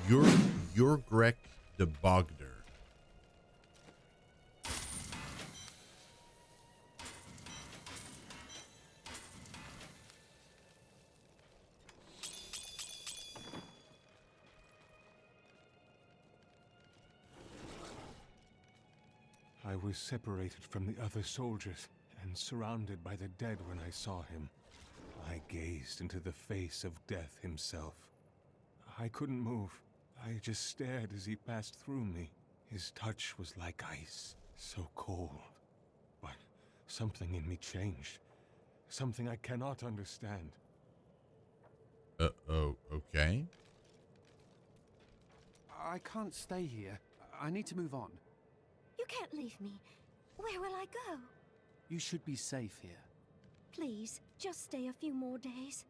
You're Greg the Bogder. I was separated from the other soldiers and surrounded by the dead when I saw him. I gazed into the face of death himself. I couldn't move. I just stared as he passed through me. His touch was like ice, so cold. But something in me changed. Something I cannot understand. Oh, okay. I can't stay here. I need to move on. You can't leave me. Where will I go? You should be safe here. Please, just stay a few more days.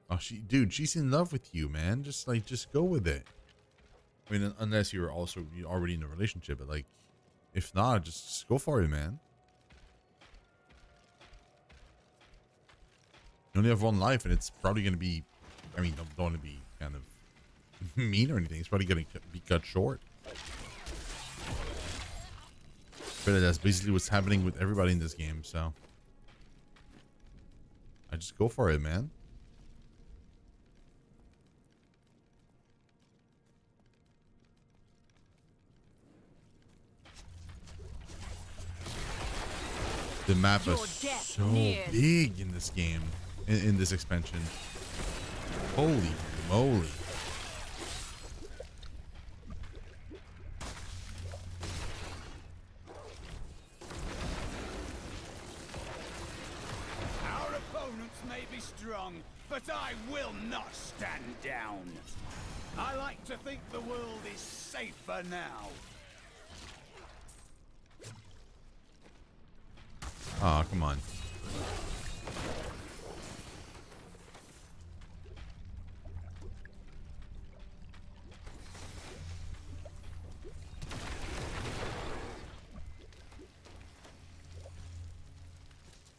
Oh, dude, she's in love with you, man. Just go with it. I mean, unless you're already in a relationship, but like, if not, just go for it, man. You only have one life, and it's probably going to be, I mean, don't want to be kind of mean or anything. It's probably going to be cut short. But that's basically what's happening with everybody in this game, so I just go for it, man. The map is so big in this game, in this expansion. Holy moly. Our opponents may be strong, but I will not stand down. I like to think the world is safer now. Aw, come on.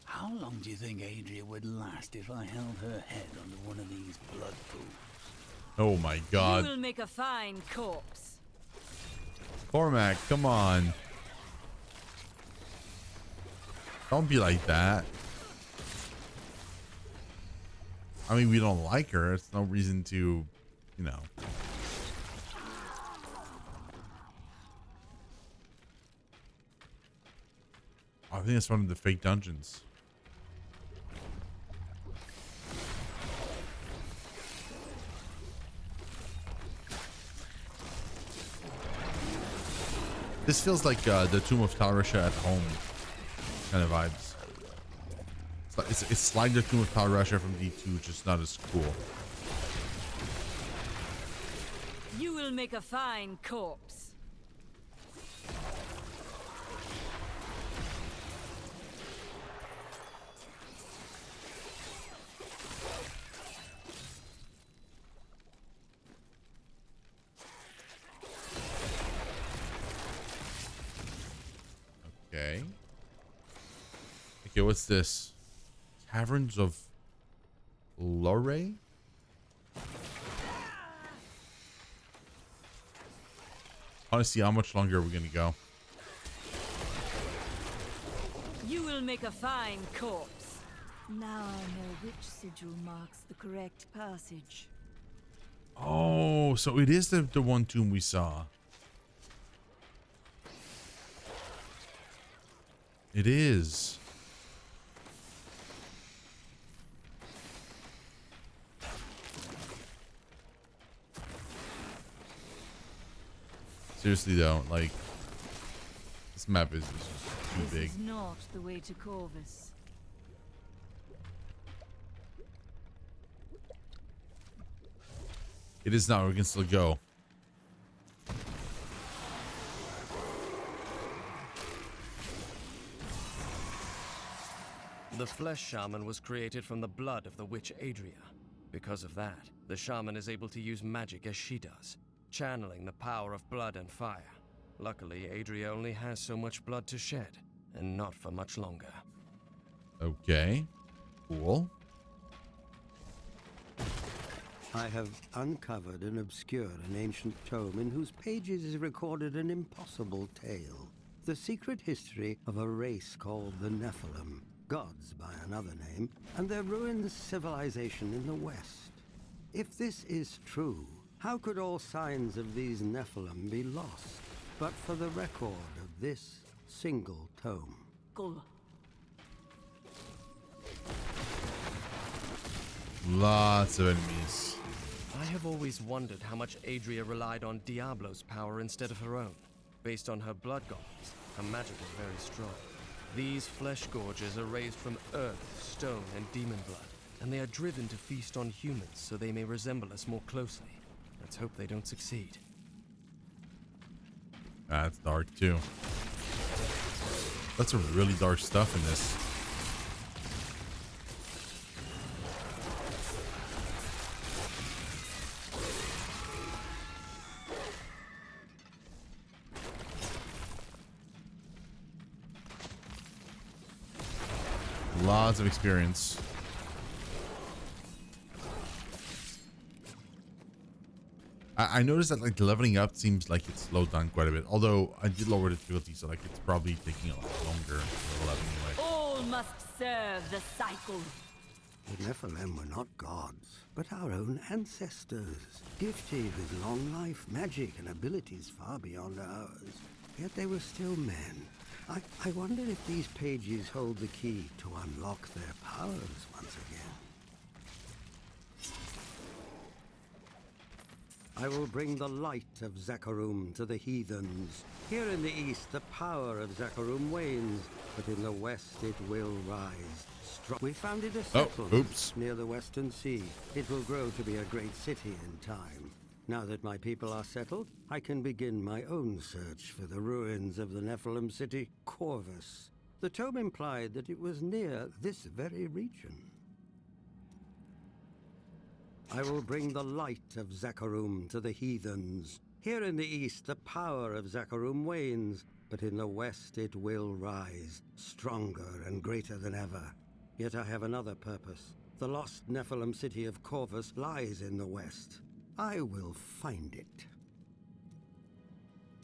How long do you think Adria would last if I held her head under one of these blood pools? Oh my god. You will make a fine corpse. Cormac, come on. Don't be like that. I mean, we don't like her. It's no reason to, you know. I think it's one of the fake dungeons. This feels like the Tomb of Talrisha at home kind of vibes. It's like the Tomb of Talrisha from D2, just not as cool. You will make a fine corpse. Okay. Okay, what's this? Caverns of Luray? Honestly, how much longer are we gonna go? You will make a fine corpse. Now I know which sigil marks the correct passage. Oh, so it is the one tomb we saw. It is. Seriously though, like, this map is just too big. This is not the way to Corvus. It is not. We can still go. The flesh shaman was created from the blood of the witch Adria. Because of that, the shaman is able to use magic as she does, channeling the power of blood and fire. Luckily, Adria only has so much blood to shed, and not for much longer. Okay. Cool. I have uncovered and obscured an ancient tome in whose pages is recorded an impossible tale. The secret history of a race called the Nephilim, gods by another name, and their ruined civilization in the West. If this is true, how could all signs of these Nephilim be lost, but for the record of this single tome? Go. Lots of enemies. I have always wondered how much Adria relied on Diablo's power instead of her own. Based on her blood golems, her magic is very strong. These flesh gorges are raised from earth, stone, and demon blood, and they are driven to feast on humans so they may resemble us more closely. Let's hope they don't succeed. That's dark too. That's some really dark stuff in this. Lots of experience. I noticed that like the leveling up seems like it's slowed down quite a bit. Although I did lower the difficulty, so like it's probably taking a lot longer to level up anyway. All must serve the cycle. The Nephilim were not gods, but our own ancestors, gifted with long life, magic, and abilities far beyond ours. Yet they were still men. I wonder if these pages hold the key to unlock their powers once again. I will bring the light of Zakarum to the heathens. Here in the east, the power of Zakarum wanes, but in the west it will rise. We founded a settlement near the Western Sea. It will grow to be a great city in time. Now that my people are settled, I can begin my own search for the ruins of the Nephilim city, Corvus. The tome implied that it was near this very region. I will bring the light of Zakarum to the heathens. Here in the east, the power of Zakarum wanes, but in the west it will rise, stronger and greater than ever. Yet I have another purpose. The lost Nephilim city of Corvus lies in the west. I will find it.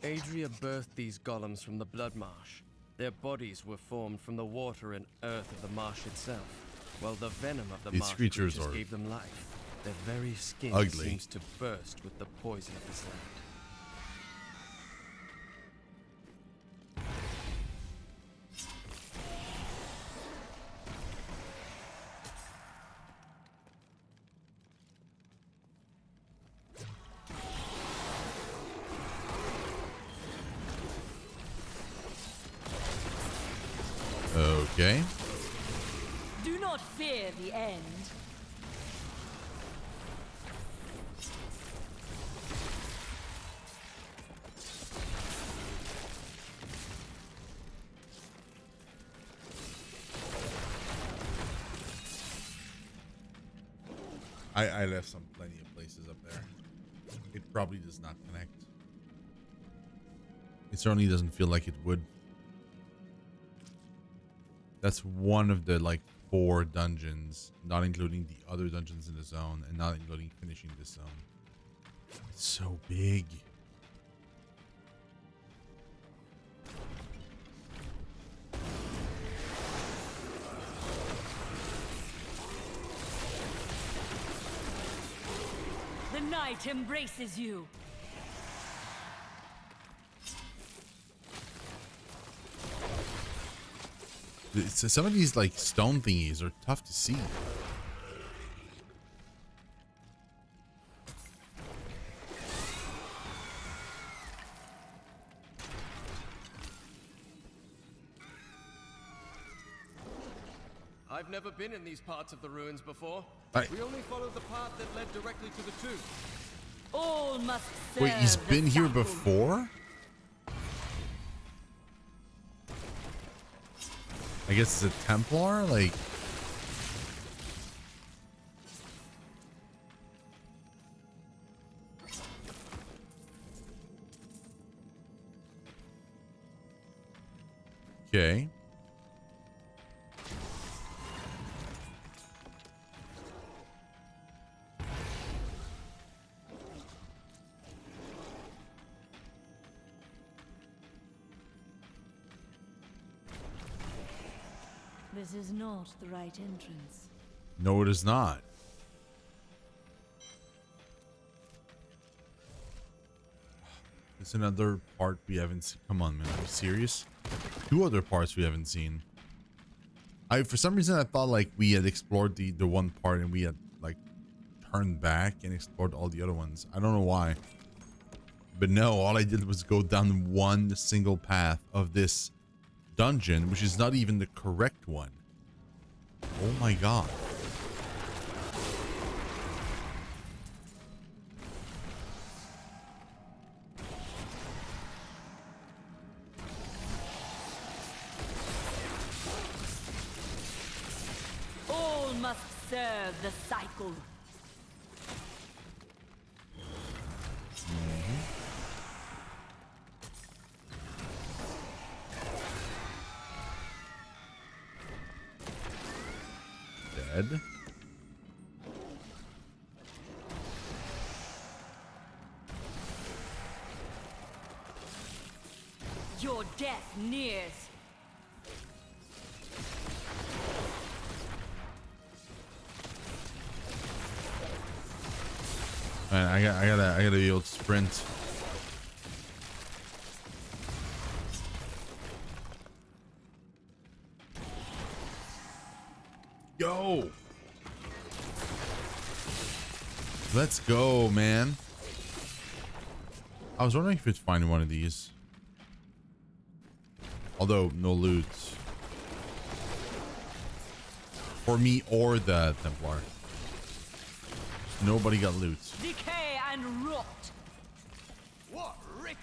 Adria birthed these golems from the blood marsh. Their bodies were formed from the water and earth of the marsh itself, while the venom of the marsh creatures gave them life. Their very skin seems to burst with the poison of this land. Okay. Do not fear the end. I left some plenty of places up there. It probably does not connect. It certainly doesn't feel like it would. That's one of the like 4 dungeons, not including the other dungeons in the zone and not including finishing this zone. It's so big. The night embraces you. Some of these like stone thingies are tough to see. I've never been in these parts of the ruins before. We only followed the path that led directly to the tomb. All must serve. Wait, he's been here before? I guess it's a Templar, like. Okay. This is not the right entrance. No, it is not. It's another part we haven't seen. Come on, man. Are you serious? 2 other parts we haven't seen. For some reason, I thought like we had explored the one part and we had like turned back and explored all the other ones. I don't know why. But no, all I did was go down one single path of this dungeon, which is not even the correct one. Oh my god. All must serve the cycle. Dead. Your death nears. Man, I gotta be able to sprint. Yo. Let's go, man. I was wondering if it's finding one of these. Although no loot. For me or the Templar. Nobody got loot. Decay and rot. What riches!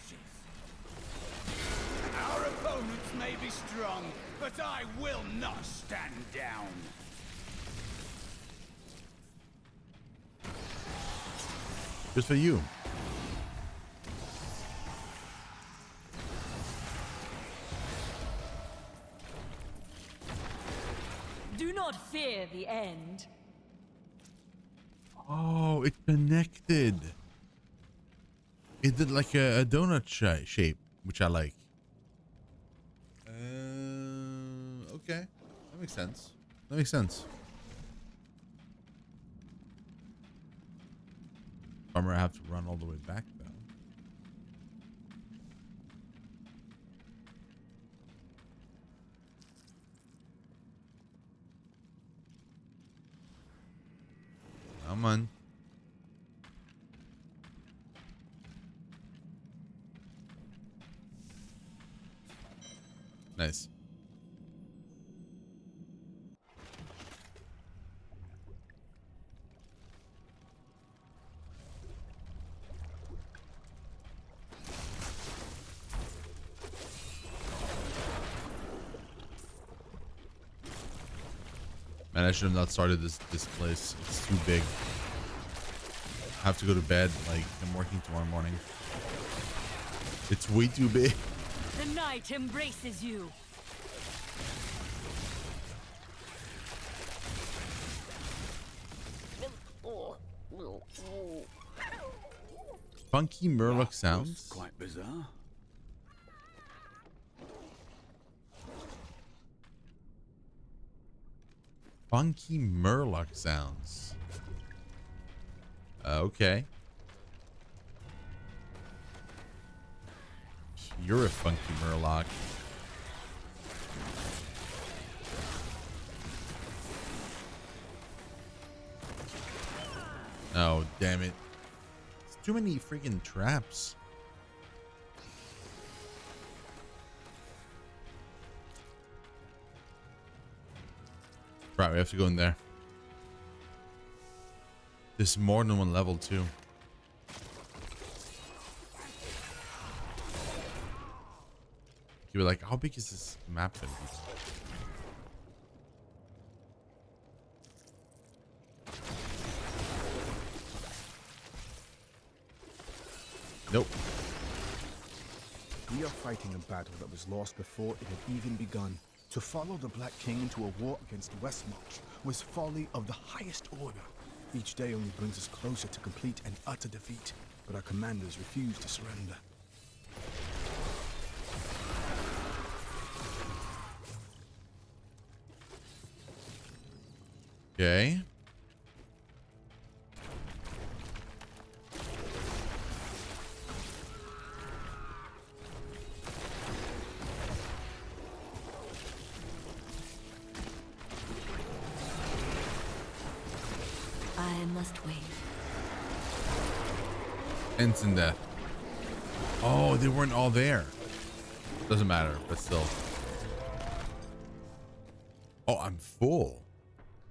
Our opponents may be strong, but I will not stand down. Just for you. Do not fear the end. Oh, it connected. It did like a donut shape, which I like. Okay. That makes sense. That makes sense. Bummer I have to run all the way back though. Come on. Nice. Man, I should have not started this place. It's too big. I have to go to bed. Like, I'm working tomorrow morning. It's way too big. The night embraces you. Funky Murloc sounds. Quite bizarre. Funky Murloc sounds. Okay. You're a funky Murloc. Oh, damn it. It's too many freaking traps. Right, we have to go in there. There's more than one level too. You were like, how big is this map gonna be? Nope. We are fighting a battle that was lost before it had even begun. To follow the Black King into a war against Westmarch was folly of the highest order. Each day only brings us closer to complete and utter defeat, but our commanders refuse to surrender. Okay. I must wait. Instant death. Oh, they weren't all there. Doesn't matter, but still. Oh, I'm full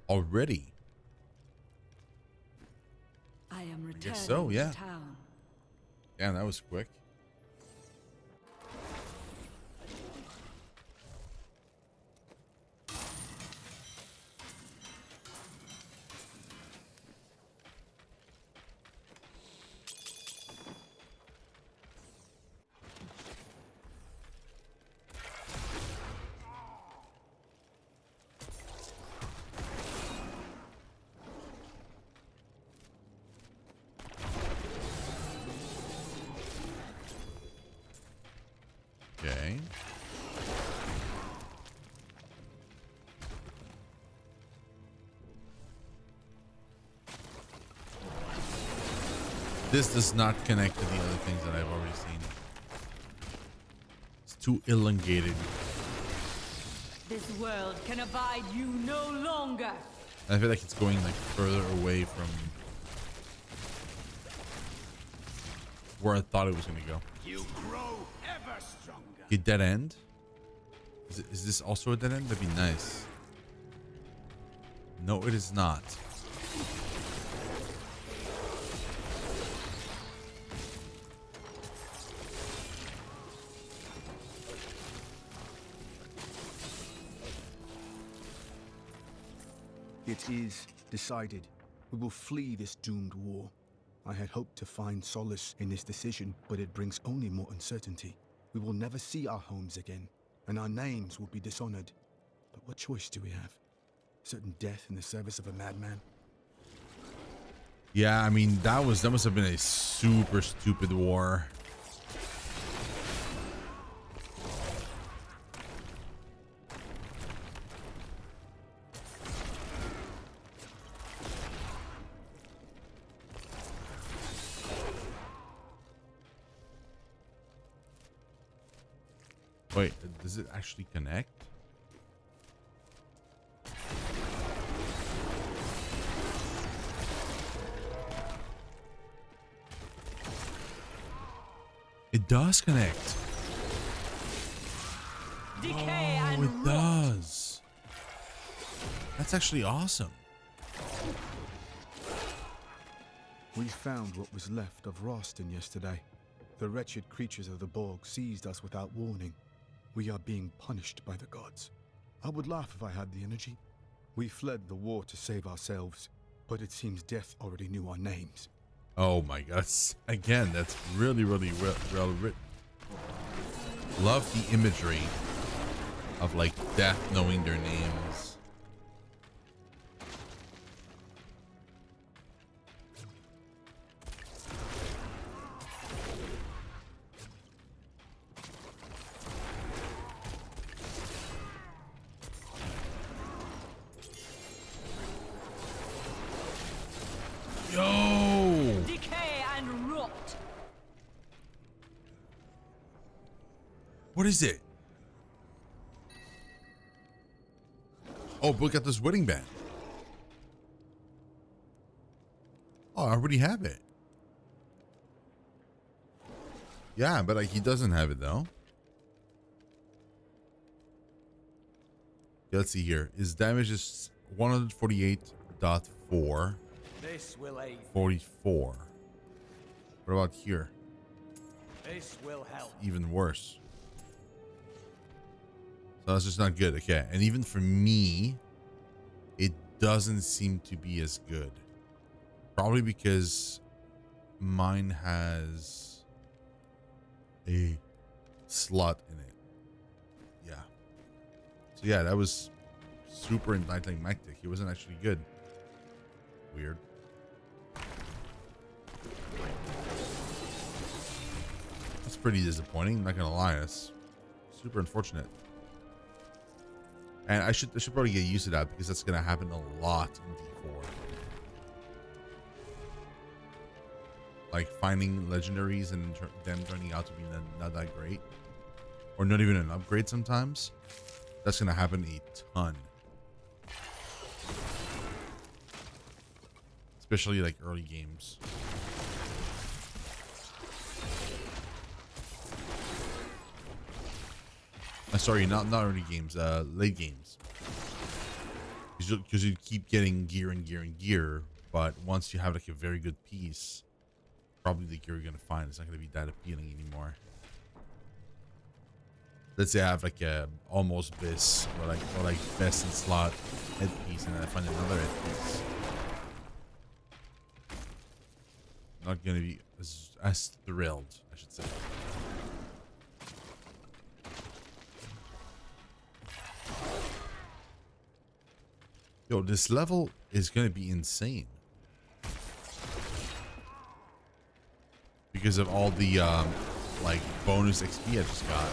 already. I am returning guess so, yeah. to town. Damn, that was quick. Okay. This does not connect to the other things that I've already seen. It's too elongated. This world can abide you no longer. I feel like it's going like further away from where I thought it was gonna go. You grow ever stronger. A dead end? Is this also a dead end? That'd be nice. No, it is not. It is decided. We will flee this doomed war. I had hoped to find solace in this decision, but it brings only more uncertainty. We will never see our homes again, and our names will be dishonored. But what choice do we have? Certain death in the service of a madman? Yeah, I mean that must have been a super stupid war. Wait, does it actually connect? It does connect. Decay Oh, and it rot. does. That's actually awesome. We found what was left of Roston yesterday. The wretched creatures of the Borg seized us without warning. We are being punished by the gods. I would laugh if I had the energy. We fled the war to save ourselves, but it seems death already knew our names. Oh my god. Again, that's really, really well written. Love the imagery of like death knowing their names. Yo! Decay and rot. What is it? Oh, look at this wedding band. Oh, I already have it. Yeah, but like he doesn't have it though. Let's see here. His damage is 148.4. This will aid. 44. What about here? This will help. Even worse. So that's just not good. Okay. And even for me, it doesn't seem to be as good. Probably because mine has a slot in it. Yeah. So yeah, that was super anticlimactic. He wasn't actually good. Weird. That's pretty disappointing, not gonna lie. That's super unfortunate. And I should probably get used to that because that's gonna happen a lot in D4. Like finding legendaries and them turning out to be not that great, or not even an upgrade sometimes. That's gonna happen a ton, especially like early games. Sorry, not early games, late games. Because you keep getting gear and gear and gear, but once you have like a very good piece, probably the gear you're gonna find is not gonna be that appealing anymore. Let's say I have like a almost bis or like best in slot headpiece, and then I find another headpiece. Not gonna be as thrilled, I should say. Yo, this level is gonna be insane because of all the like bonus XP I just got.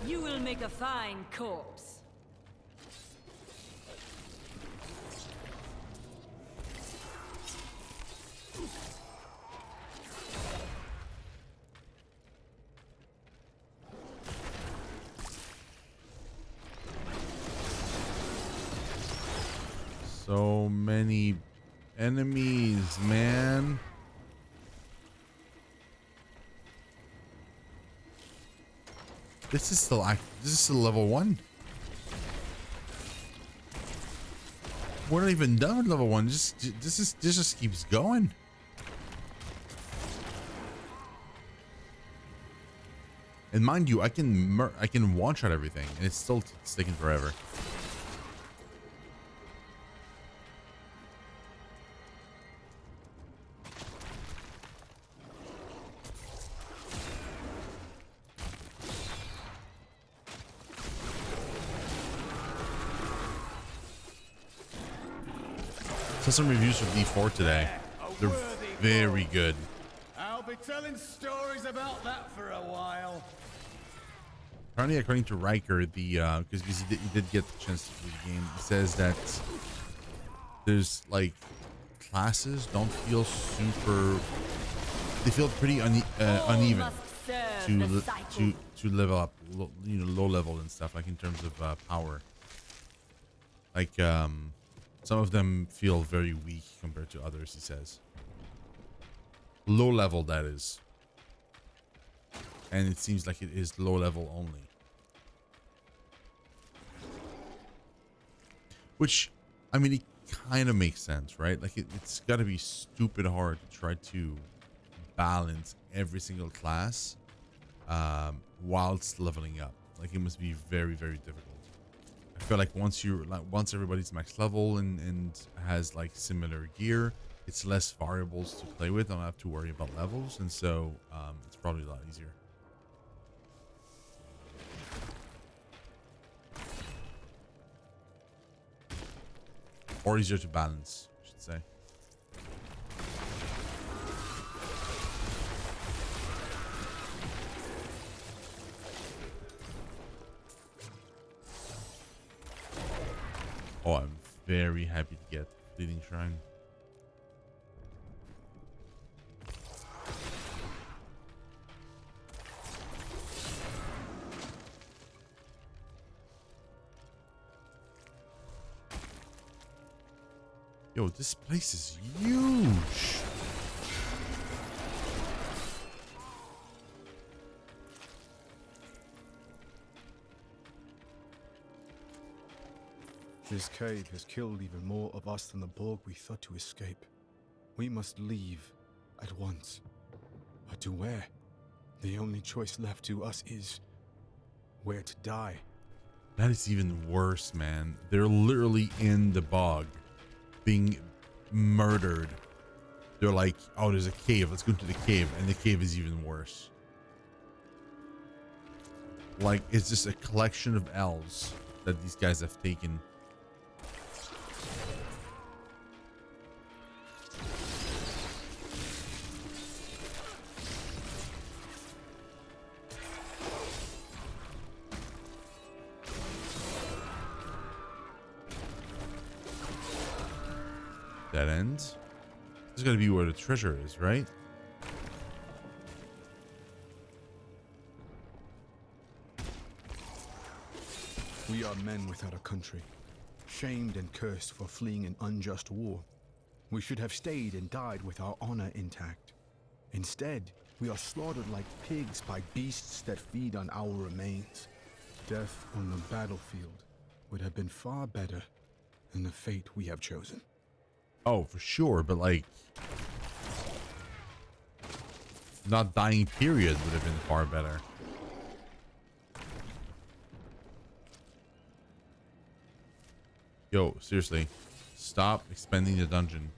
You will make a fine corpse. So many enemies, man. This is still level 1. We're not even done with level 1. This just keeps going. And mind you, I can one-shot everything, and it's still taking forever. Some reviews for D4 today. They're very good. I'll be telling stories about that for a while. Apparently, according to Riker, the because he did get the chance to play the game, he says that there's like classes don't feel super. They feel pretty uneven to level up, low level and stuff, like in terms of power. Like some of them feel very weak compared to others, he says. Low level, that is. And it seems like it is low level only. Which, I mean, it kind of makes sense, right? Like, it's got to be stupid hard to try to balance every single class whilst leveling up. Like, it must be very, very difficult. I feel like once everybody's max level and has like similar gear, it's less variables to play with. I don't have to worry about levels, and so it's probably a lot easier. Or easier to balance, I should say. Oh, I'm very happy to get Fleeting Shrine. Yo, this place is huge. This cave has killed even more of us than the Borg we thought to escape. We must leave at once. But to where? The only choice left to us is where to die. That is even worse, man. They're literally in the bog, being murdered. They're like, oh, there's a cave. Let's go to the cave. And the cave is even worse. Like, it's just a collection of elves that these guys have taken dead end. This is gonna be where the treasure is, right? We are men without a country, shamed and cursed for fleeing an unjust war. We should have stayed and died with our honor intact. Instead, we are slaughtered like pigs by beasts that feed on our remains. Death on the battlefield would have been far better than the fate we have chosen. Oh, for sure, but like, not dying period would have been far better. Yo, seriously, stop expanding the dungeon.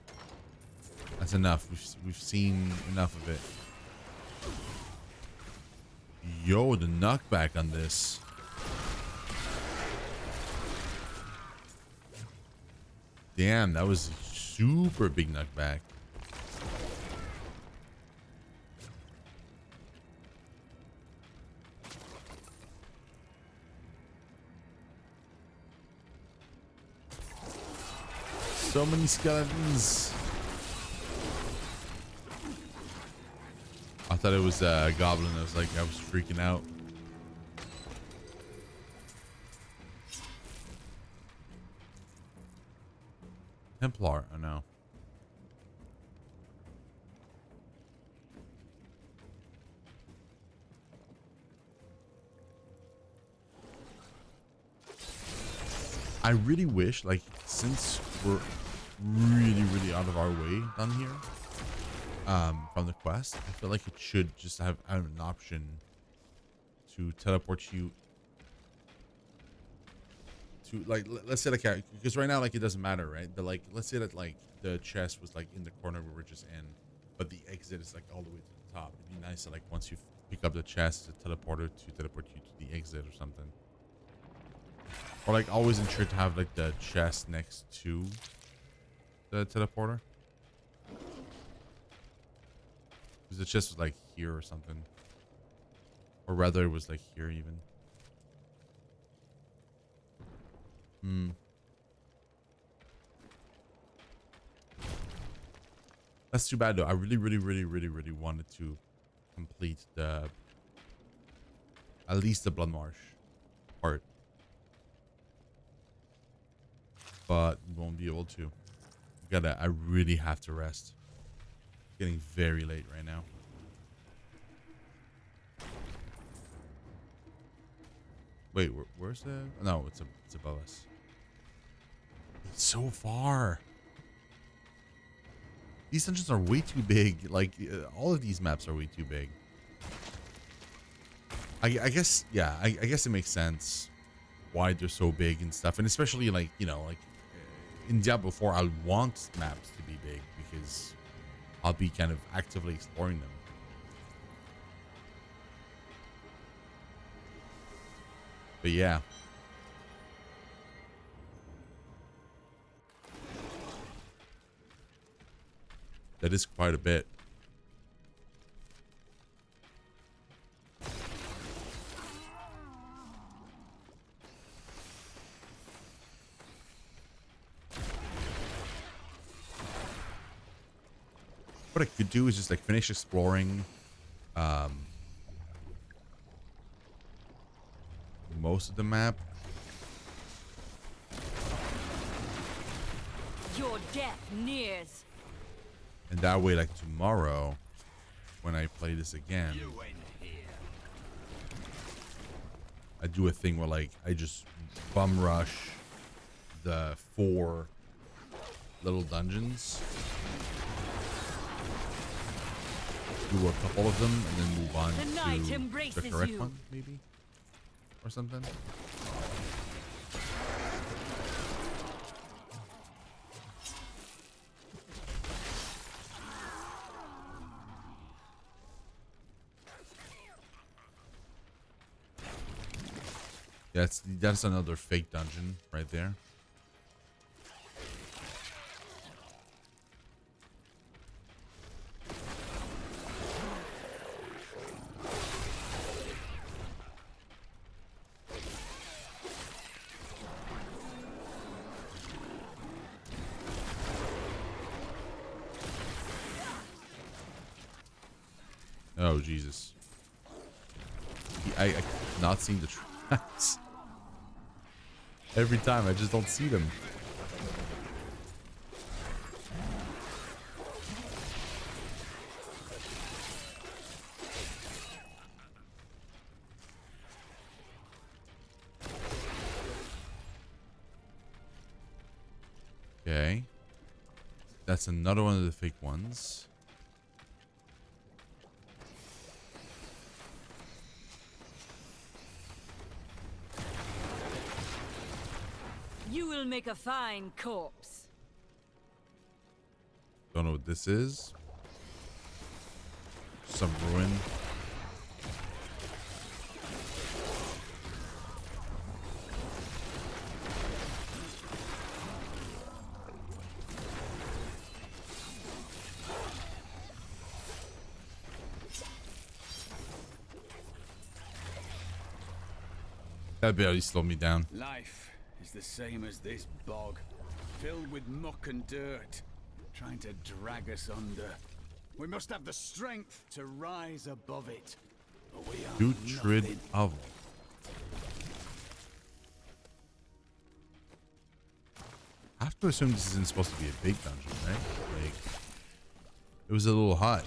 That's enough. We've seen enough of it. Yo, the knockback on this. Damn, that was a super big knockback. So many skeletons. I thought it was a goblin. I was freaking out. Templar, oh no. I really wish, like, since we're really out of our way down here, from the quest, I feel like it should just have an option to teleport you to, like, let's say, like, because right now, like, it doesn't matter, right? But like, let's say that like the chest was like in the corner where we're just in, but the exit is like all the way to the top. It'd be nice to, like, once you pick up the chest, the teleporter to teleport you to the exit or something. Or like always ensure to have like the chest next to the teleporter. Because the chest was like here or something. Or rather it was like here even. That's too bad though. I really wanted to complete the, at least the Blood Marsh part. But we won't be able to. I really have to rest. It's getting very late right now. Wait, where's the? No, it's above us. It's so far. These dungeons are way too big. Like, all of these maps are way too big. I guess, yeah, I guess it makes sense why they're so big and stuff. And especially, like, you know, like in Diablo 4, I want maps to be big because I'll be kind of actively exploring them. But yeah. That is quite a bit. What I could do is just like finish exploring most of the map. Your death nears. And that way, like tomorrow, when I play this again, I do a thing where like I just bum rush the 4 little dungeons, do a couple of them, and then move on to the correct one, maybe, or something. That's another fake dungeon right there. Oh, Jesus. I not seeing the traps. Every time, I just don't see them. Okay. That's another one of the fake ones. You will make a fine corpse. Don't know what this is. Some ruin. That barely slowed me down. Life is the same as this bog, filled with muck and dirt, trying to drag us under. We must have the strength to rise above it. But we are Putrid nothing. oven. I have to assume this isn't supposed to be a big dungeon, right? Like, it was a little hot.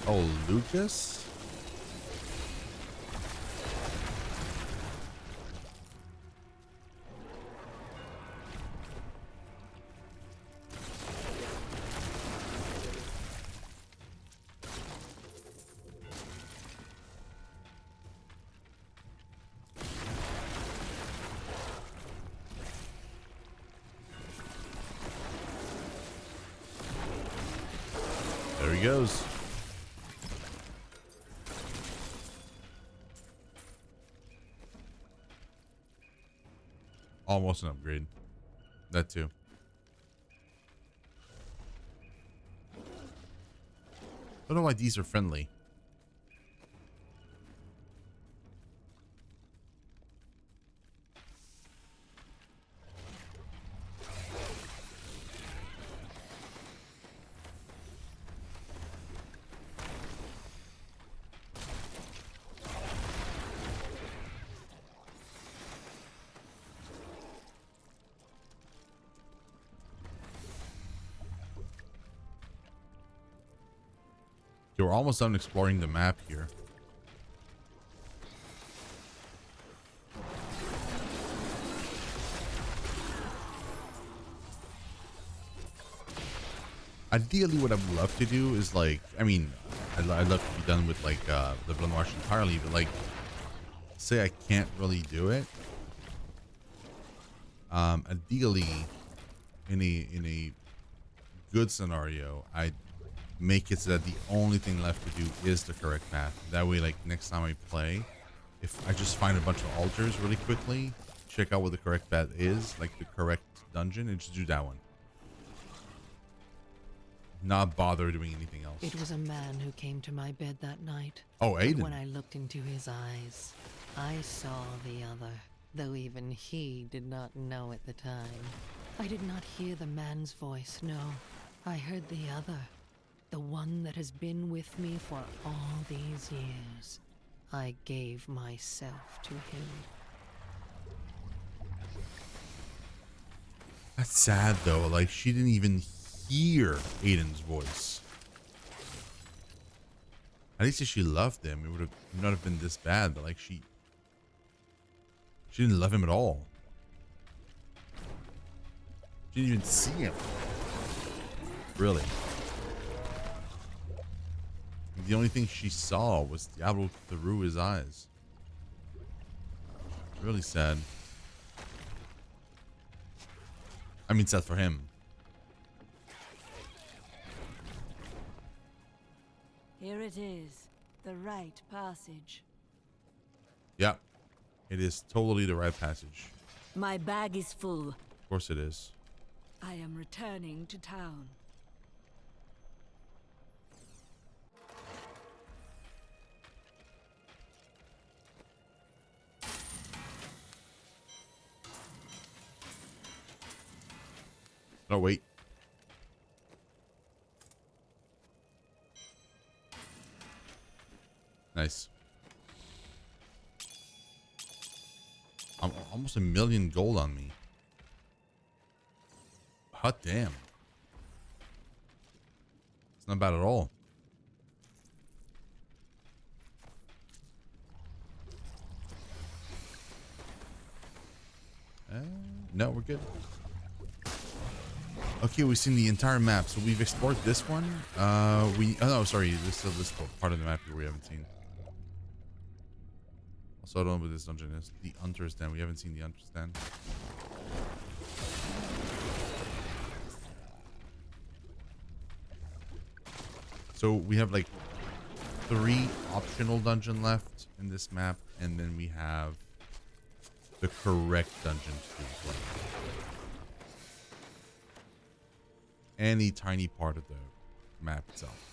Oh, Lucas? There he goes. Almost an upgrade. That too. I don't know why these are friendly. Okay, we're almost done exploring the map here. Ideally, what I would love to do is like, I mean, I'd love to be done with like the Blood March entirely, but like, say I can't really do it. Ideally, in a good scenario, I'd make it so that the only thing left to do is the correct path. That way, like next time I play, if I just find a bunch of altars really quickly, check out what the correct path is, like the correct dungeon, and just do that one. Not bother doing anything else. It was a man who came to my bed that night. Oh, Aiden. And when I looked into his eyes, I saw the other, though even he did not know at the time. I did not hear the man's voice, no. I heard the other, the one that has been with me for all these years. I gave myself to him. That's sad though. Like she didn't even hear Aiden's voice. At least if she loved him, it would not have been this bad. But like she didn't love him at all. She didn't even see him. Really. The only thing she saw was Diablo through his eyes. Really sad. I mean, sad for him. Here it is, the right passage. Yeah, it is totally the right passage. My bag is full. Of course it is. I am returning to town. Oh, wait. Nice. I'm almost 1 million gold on me. Hot damn. It's not bad at all. No, we're good. Okay, we've seen the entire map, so we've explored this one. Oh no, sorry, this is part of the map here we haven't seen. Also, I don't know what this dungeon is. The Hunter's Den. We haven't seen the Hunter's Den. So we have like 3 optional dungeon left in this map, and then we have the correct dungeon to play. Any tiny part of the map itself.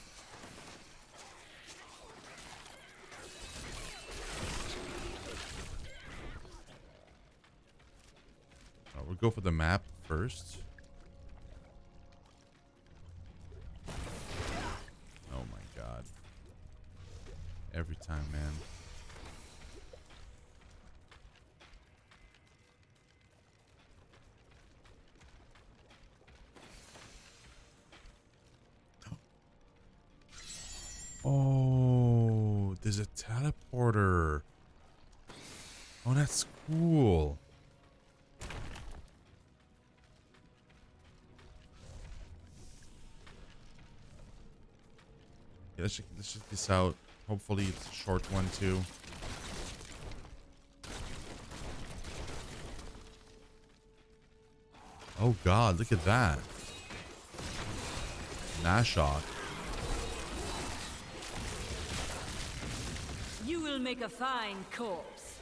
We'll go for the map first. Oh my god. Every time, man. Oh, there's a teleporter. Oh, that's cool. Yeah, let's check this out. Hopefully it's a short one too. Oh god, look at that. Nashok. You will make a fine corpse.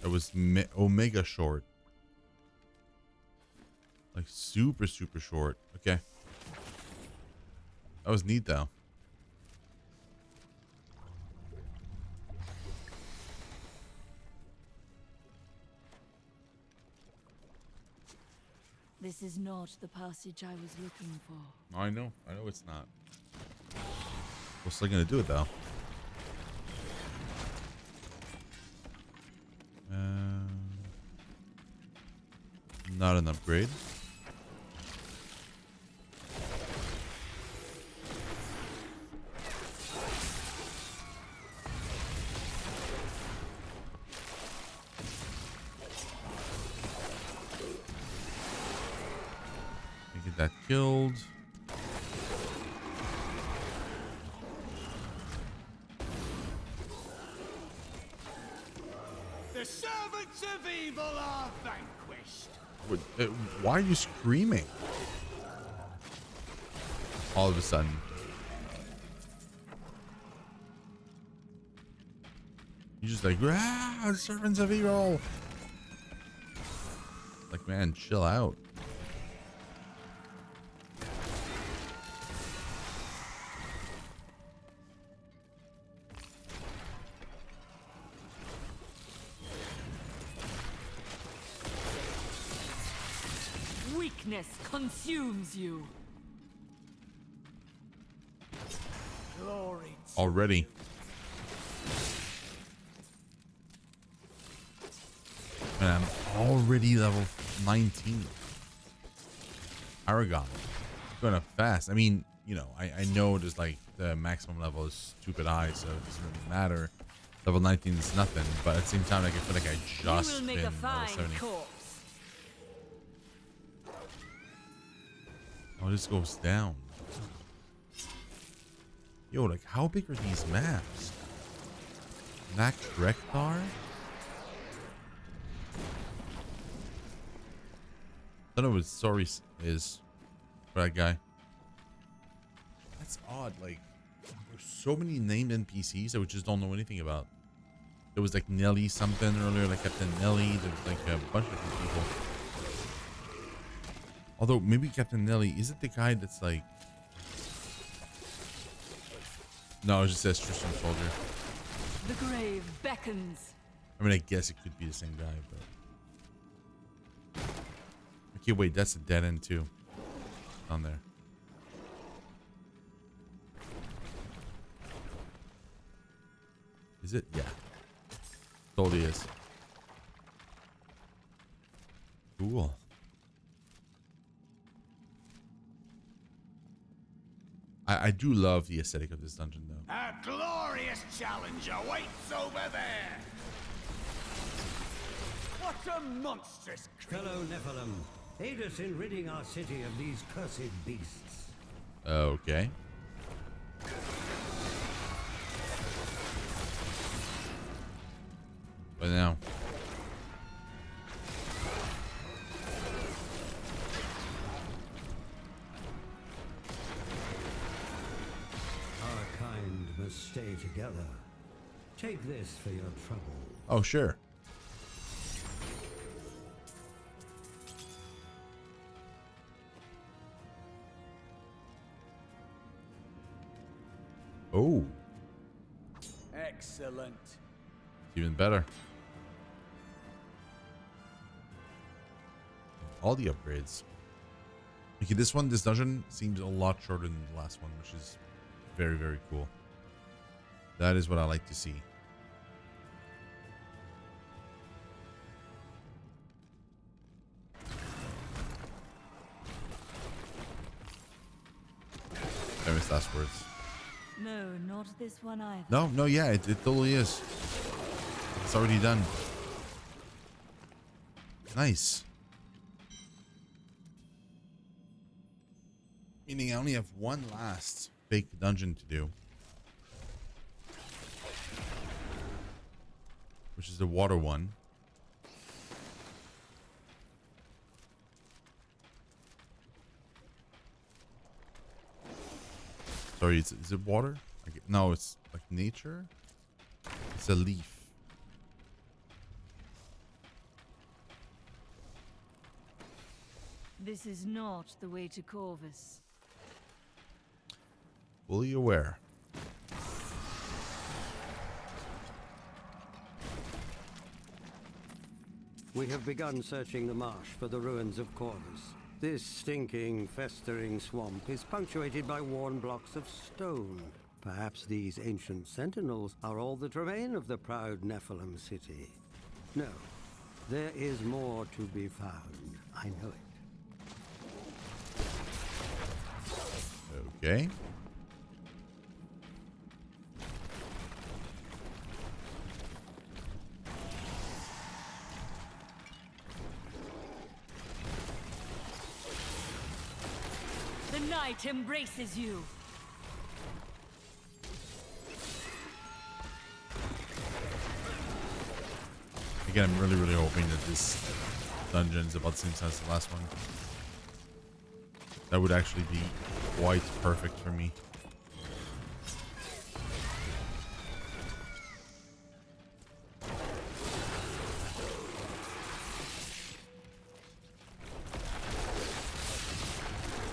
It was Omega short. Like super short. Okay. That was neat though. This is not the passage I was looking for. I know it's not. We're still gonna do it though. Not an upgrade. Get that killed. The servants of evil are vanquished. Why are you screaming? All of a sudden. You're just like, ah, servants of evil. Like, man, chill out. Weakness consumes you. Glory. Already. Man, I'm already level 19. Aragon. Going up fast. I mean, you know, I know there's like the maximum level is stupid high, so it doesn't really matter. Level 19 is nothing, but at the same time, like, I feel like I just been level 70. Oh, this goes down. Yo, like, how big are these maps? Necromancer? I don't know what story is for that guy. That's odd. Like, there's so many named NPCs that we just don't know anything about. There was like Nelly something earlier, like Captain Nelly. There's like a bunch of different people. Although maybe Captain Nelly, is it the guy that's like? No, it just says Tristan Soldier. The grave beckons. I mean, I guess it could be the same guy, but. Okay, wait, that's a dead end too. On there. Is it? Yeah. Totally is. Cool. I do love the aesthetic of this dungeon, though. A glorious challenge awaits over there. What a monstrous creature. Fellow Nephilim, aid us in ridding our city of these cursed beasts. Okay. But now. Our kind must stay together. Take this for your trouble. Oh, sure. Oh. Excellent. Even better. All the upgrades. Okay, this dungeon seems a lot shorter than the last one, which is very, very cool. That is what I like to see. Famous last words. No, not this one either. No, yeah, it totally is. It's already done. Nice. Meaning I only have one last fake dungeon to do. Which is the water one. Sorry, is it water? No, it's like nature. It's a leaf. This is not the way to Corvus. Fully aware. We have begun searching the marsh for the ruins of Corvus. This stinking, festering swamp is punctuated by worn blocks of stone. Perhaps these ancient sentinels are all that remain of the proud Nephilim city. No, there is more to be found. I know it. Okay. The night embraces you. Again, I'm really, really hoping that this dungeon is about the same size as the last one. That would actually be quite perfect for me.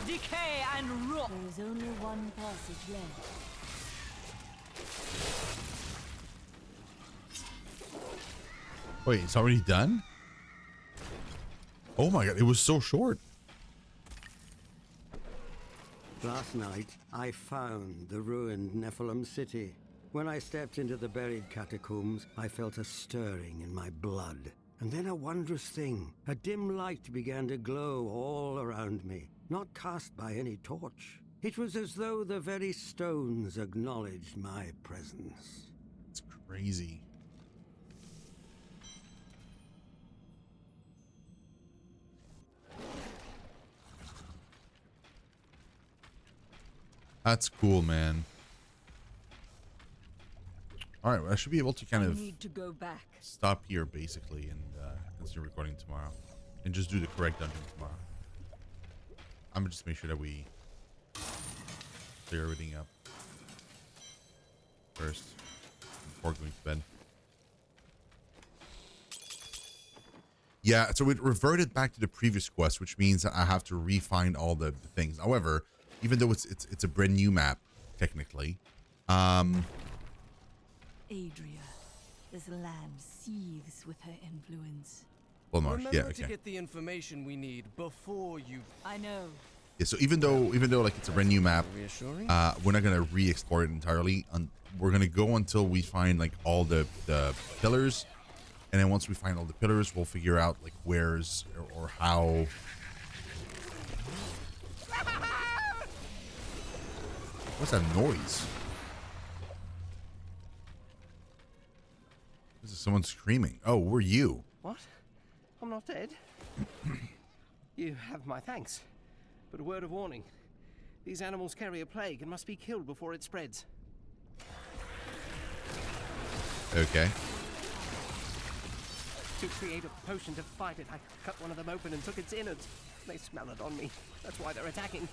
Decay and rot. There is only one passage left. Wait, it's already done? Oh my god, it was so short. Last night, I found the ruined Nephilim city. When I stepped into the buried catacombs, I felt a stirring in my blood. And then a wondrous thing. A dim light began to glow all around me, not cast by any torch. It was as though the very stones acknowledged my presence. It's crazy. That's cool, man. All right, well, I should be able to kind of need to go back. Stop here, basically, and continue recording tomorrow, and just do the correct dungeon tomorrow. I'm gonna just make sure that we clear everything up first before going to bed. Yeah, so it reverted back to the previous quest, which means that I have to refine all the things. However, even though it's a brand new map, technically, Adria, this land seethes with her influence. well, Marsh, Remember yeah, to okay. get the information we need before you. I know. Yeah, so even though like it's a brand new map, Reassuring? we're not gonna re-explore it entirely we're gonna go until we find like all the pillars, and then once we find all the pillars, we'll figure out like where's or how. What's that noise? This is someone screaming. Oh, we're you. What? I'm not dead. You have my thanks. But a word of warning. These animals carry a plague and must be killed before it spreads. Okay. To create a potion to fight it, I cut one of them open and took its innards. They smell it on me. That's why they're attacking.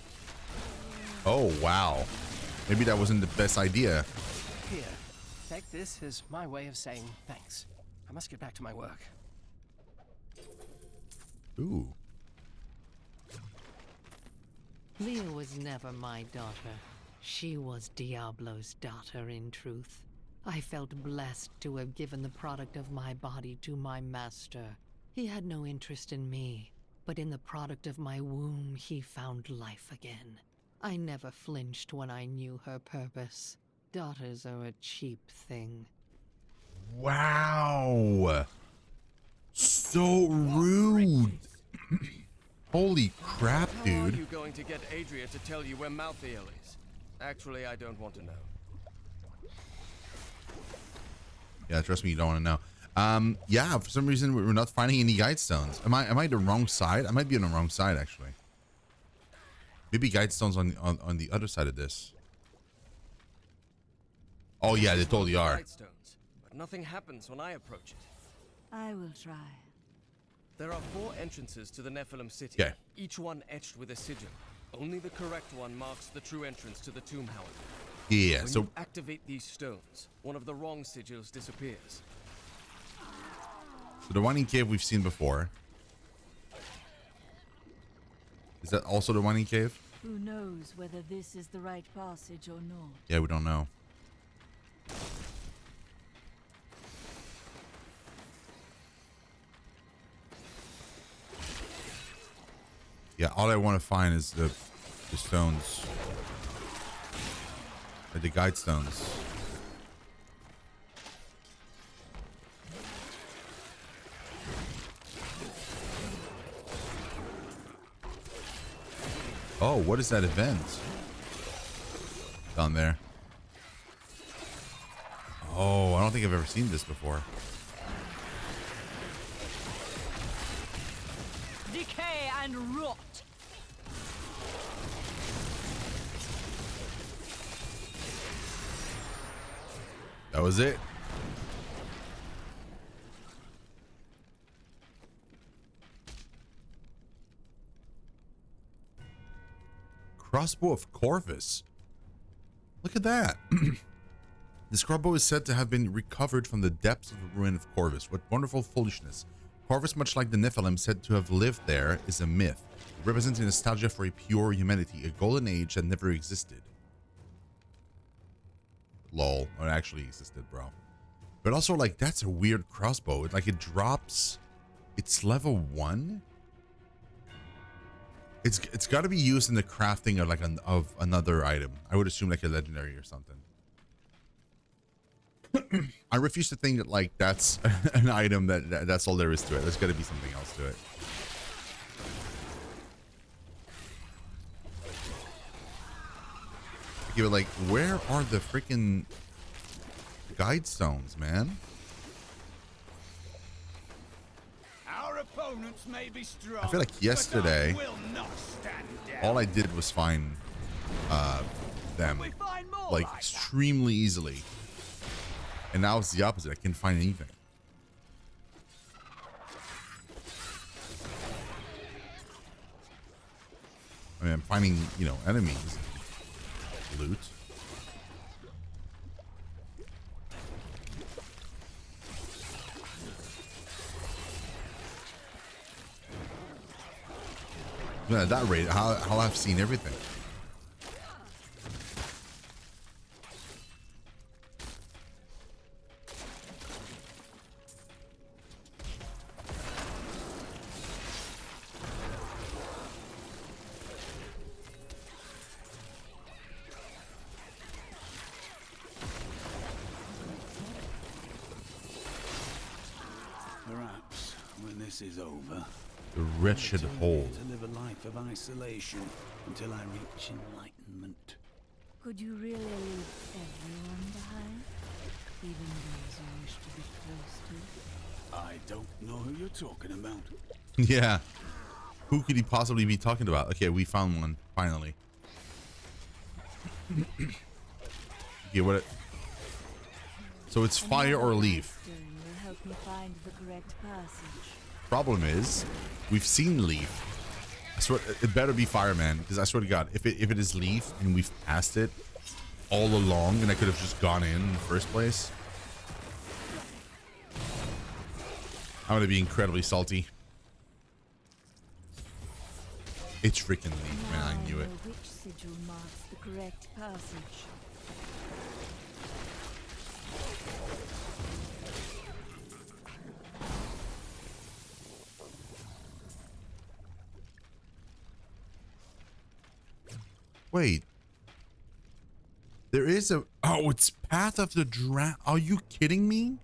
Oh, wow. Maybe that wasn't the best idea. Here, take this as my way of saying thanks. I must get back to my work. Ooh. Leah was never my daughter. She was Diablo's daughter, in truth. I felt blessed to have given the product of my body to my master. He had no interest in me, but in the product of my womb he found life again. I never flinched when I knew her purpose. Daughters are a cheap thing. Wow. So rude. Holy crap, How dude. are you going to get Adria to tell you where Malthael is? Actually, I don't want to know. Yeah, trust me, you don't want to know. Yeah, for some reason we're not finding any guide stones. Am I the wrong side? I might be on the wrong side actually. Maybe guide stones on the other side of this. Oh yeah, they totally are. Guide stones, but nothing happens when I approach it. I will try. There are 4 entrances to the Nephilim city, Okay. each one etched with a sigil. Only the correct one marks the true entrance to the tomb, however. Yeah, When so you activate these stones, one of the wrong sigils disappears. the Winding Cave we've seen before. Is that also the Winding Cave? Who knows whether this is the right passage or not? Yeah, we don't know. Yeah, all I want to find is the stones. Or the guide stones. Oh, what is that event? Down there. Oh, I don't think I've ever seen this before. Decay and rot. That was it. Crossbow of Corvus. Look at that. This crossbow is said to have been recovered from the depths of the ruin of Corvus. What wonderful foolishness. Corvus, much like the Nephilim said to have lived there, is a myth, representing nostalgia for a pure humanity, a golden age that never existed. Lol, it actually existed, bro. But also, like, that's a weird crossbow. It drops. It's level 1. It's got to be used in the crafting of of another item. I would assume like a legendary or something. I refuse to think that like that's an item that's all there is to it. There's got to be something else to it. Okay, but like, where are the freaking guide stones, man? Our opponents may be strong, I feel like yesterday, but I will not stand down. all I did was find them We find more like that. extremely easily. And now it's the opposite. I can't find anything. I mean, I'm finding, you know, enemies. Loot. Yeah, at that rate, how I've seen everything. this is over. The wretched Return hole. to live a life of isolation until I reach enlightenment. Could you really leave everyone behind? Even those you wish to be close to? I don't know who you're talking about. Yeah. Who could he possibly be talking about? Okay, we found one finally. Okay, what? So it's fire or leaf. Master will help me find the correct passage. Problem is, we've seen leaf. I swear it better be fireman, because I swear to God, if it is leaf and we've passed it all along, and I could have just gone in the first place, I'm gonna be incredibly salty. It's freaking leaf, man. I knew it. Which sigil marks the correct passage? Wait. There is a... Oh, it's Path of the Dragon. Are you kidding me?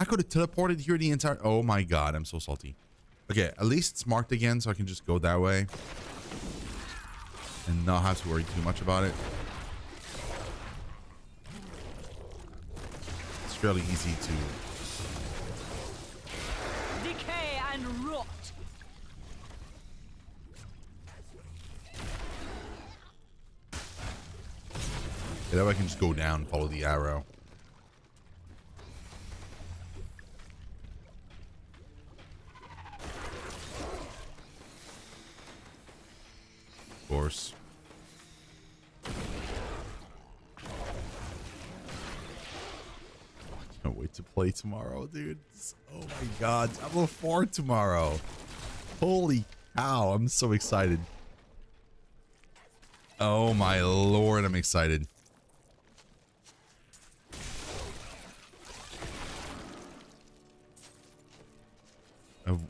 I could have teleported here the entire... Oh my God, I'm so salty. Okay, at least it's marked again, so I can just go that way. And not have to worry too much about it. It's fairly easy to... Decay and rot. Yeah, that way I can just go down and follow the arrow. Of course. I can't wait to play tomorrow, dude. Oh my God, Diablo 4 tomorrow. Holy cow, I'm so excited. Oh my Lord, I'm excited.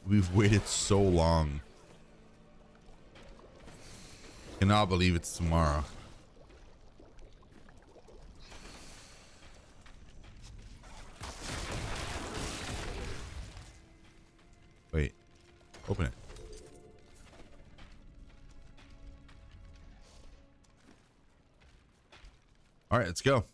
We've waited so long. Cannot believe it's tomorrow. Wait. Open it. All right, let's go.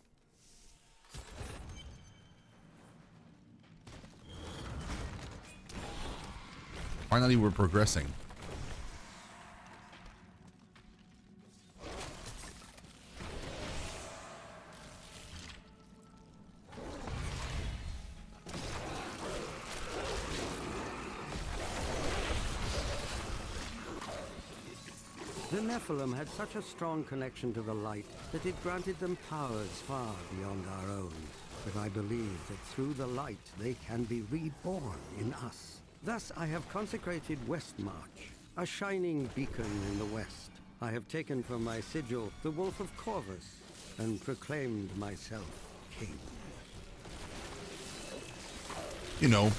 Finally, we're progressing. The Nephilim had such a strong connection to the light that it granted them powers far beyond our own. But I believe that through the light they can be reborn in us. Thus I have consecrated Westmarch, a shining beacon in the west. I have taken from my sigil the Wolf of Corvus and proclaimed myself king. You know,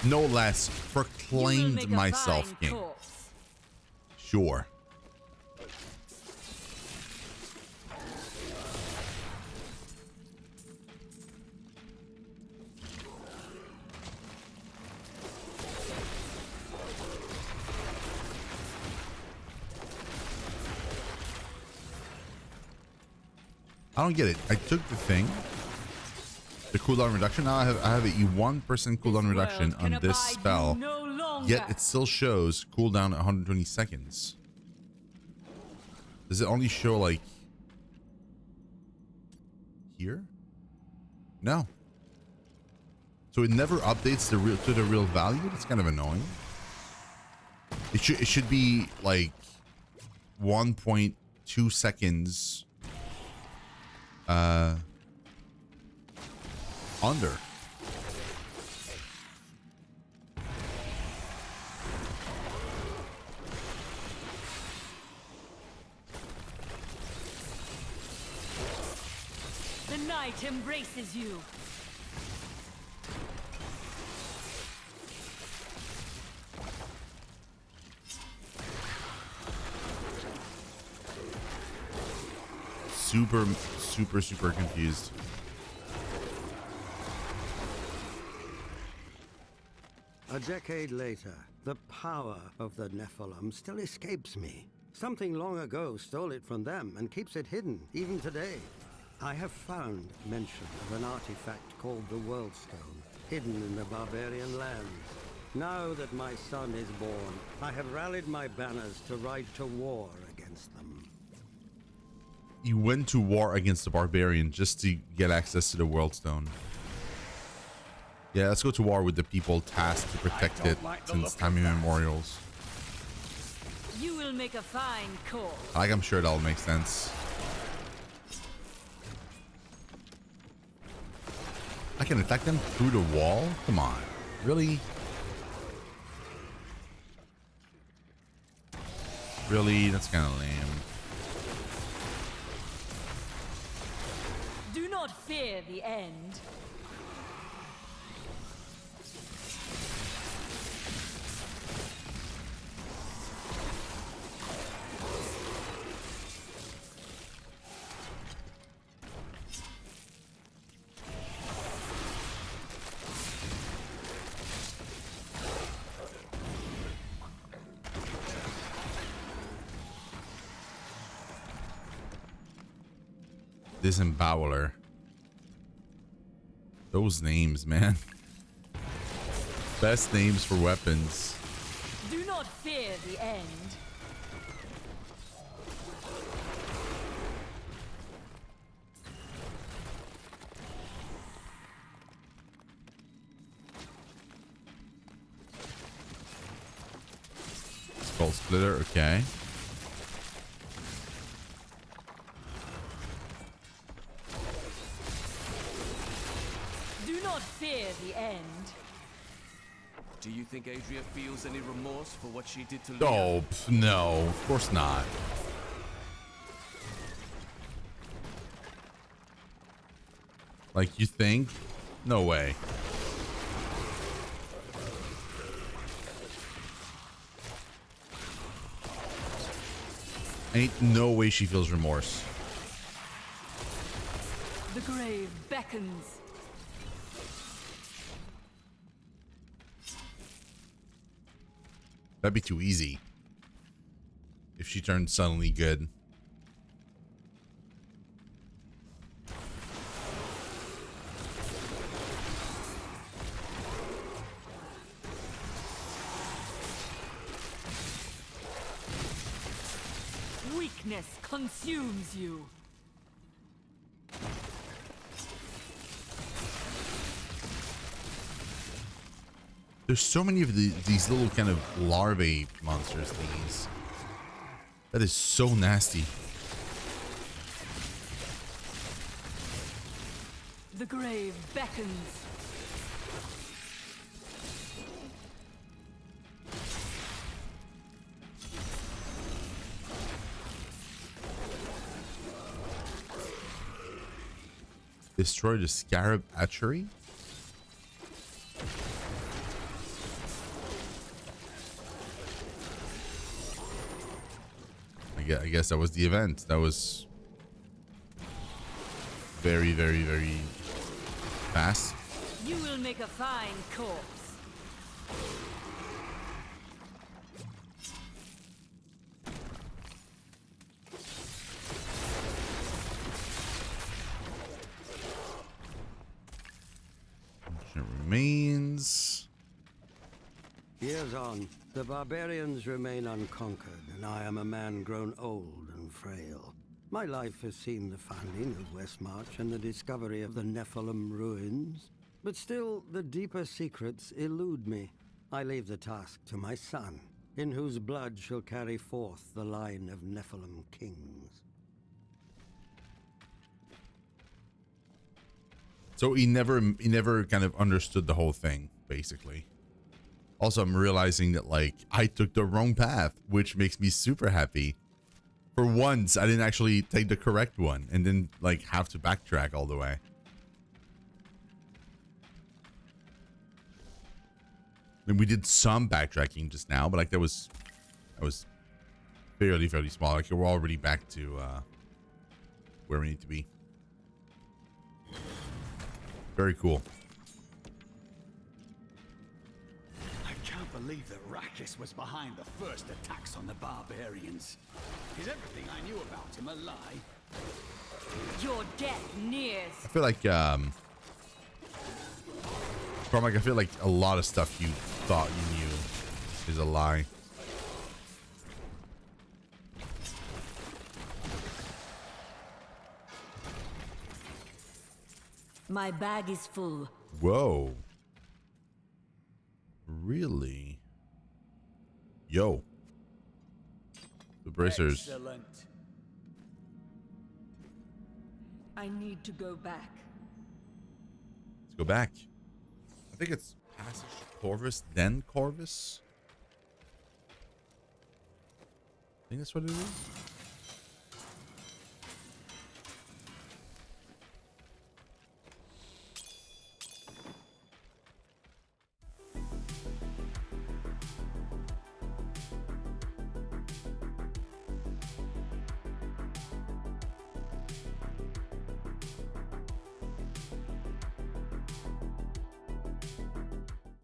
no less, proclaimed myself king. Corpse. Sure. I don't get it. I took the thing, the cooldown reduction. Now I have a 1% cooldown reduction on this spell, yet it still shows cooldown at 120 seconds. Does it only show like here? No. So it never updates to the real value. That's kind of annoying. It should be like 1.2 seconds. Under. The night embraces you. Super confused. A decade later, the power of the Nephilim still escapes me. Something long ago stole it from them and keeps it hidden, even today. I have found mention of an artifact called the Worldstone, hidden in the barbarian lands. Now that my son is born, I have rallied my banners to ride to war against them. You went to war against the barbarian just to get access to the Worldstone. Yeah, let's go to war with the people tasked to protect it since time immemorials. You will make a fine call. Like, I'm sure that'll make sense. I can attack them through the wall? Come on. Really? Really? That's kind of lame. Do not fear the end. Disemboweler. Those names, man. Best names for weapons. Do not fear the end. Skull Splitter, okay. Fear the end. Do you think Adria feels any remorse for what she did to Leah? Oh, no, of course not. Like, you think? No way. Ain't no way she feels remorse. The grave beckons. That'd be too easy. If she turned suddenly good. Weakness consumes you. There's so many of these little kind of larvae monsters thingies. That is so nasty. The grave beckons. Destroy the scarab hatchery? I guess that was the event. That was very, very, very fast. You will make a fine corpse. Remains. Years on, the barbarians remain unconquered, and I am a man grown old and frail. My life has seen the founding of Westmarch and the discovery of the Nephilim ruins. But still, the deeper secrets elude me. I leave the task to my son, in whose blood shall carry forth the line of Nephilim kings. So he never kind of understood the whole thing, basically. Also, I'm realizing that, like, I took the wrong path, which makes me super happy. For once, I didn't actually take the correct one and then, like, have to backtrack all the way. And we did some backtracking just now, but, like, that was fairly small. Like, we're already back to where we need to be. Very cool. believe that Rakis was behind the first attacks on the barbarians. Is everything I knew about him a lie? Your death nears. I feel like Cormac, I feel like a lot of stuff you thought you knew is a lie. My bag is full. Whoa. Really? Yo. The bracers. Excellent. I need to go back. Let's go back. I think it's passage to Corvus, then Corvus. I think that's what it is.